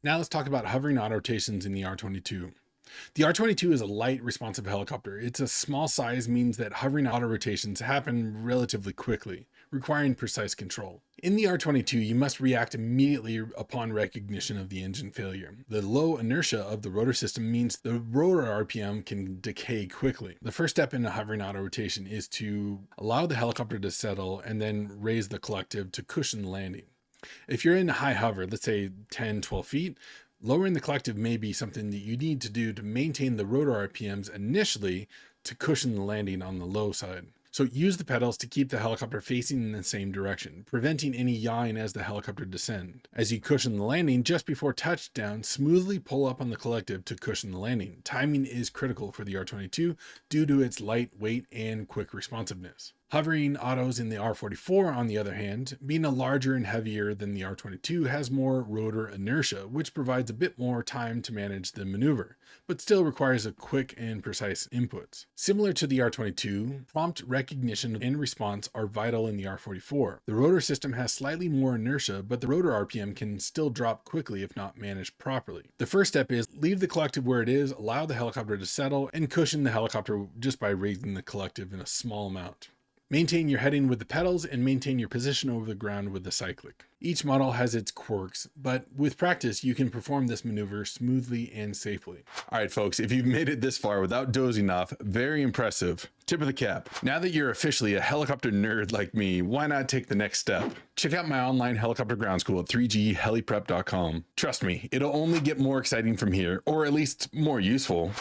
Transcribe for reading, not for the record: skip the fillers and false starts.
Now let's talk about hovering autorotations in the R22. The R22 is a light, responsive helicopter. Its a small size means that hovering autorotations happen relatively quickly, requiring precise control. In the R22, you must react immediately upon recognition of the engine failure. The low inertia of the rotor system means the rotor RPM can decay quickly. The first step in a hovering autorotation is to allow the helicopter to settle and then raise the collective to cushion the landing. If you're in high hover, let's say 10, 12 feet, lowering the collective may be something that you need to do to maintain the rotor RPMs initially to cushion the landing on the low side. So use the pedals to keep the helicopter facing in the same direction, preventing any yawing as the helicopter descends. As you cushion the landing just before touchdown, smoothly pull up on the collective to cushion the landing. Timing is critical for the R22 due to its light weight and quick responsiveness. Hovering autos in the R44, on the other hand, being larger and heavier than the R22, has more rotor inertia, which provides a bit more time to manage the maneuver, but still requires a quick and precise inputs. Similar to the R22, prompt recognition and response are vital in the R44. The rotor system has slightly more inertia, but the rotor RPM can still drop quickly if not managed properly. The first step is leave the collective where it is, allow the helicopter to settle, and cushion the helicopter just by raising the collective in a small amount. Maintain your heading with the pedals and maintain your position over the ground with the cyclic. Each model has its quirks, but with practice, you can perform this maneuver smoothly and safely. All right, folks, if you've made it this far without dozing off, very impressive. Tip of the cap. Now that you're officially a helicopter nerd like me, why not take the next step? Check out my online helicopter ground school at 3gheliprep.com. Trust me, it'll only get more exciting from here, or at least more useful.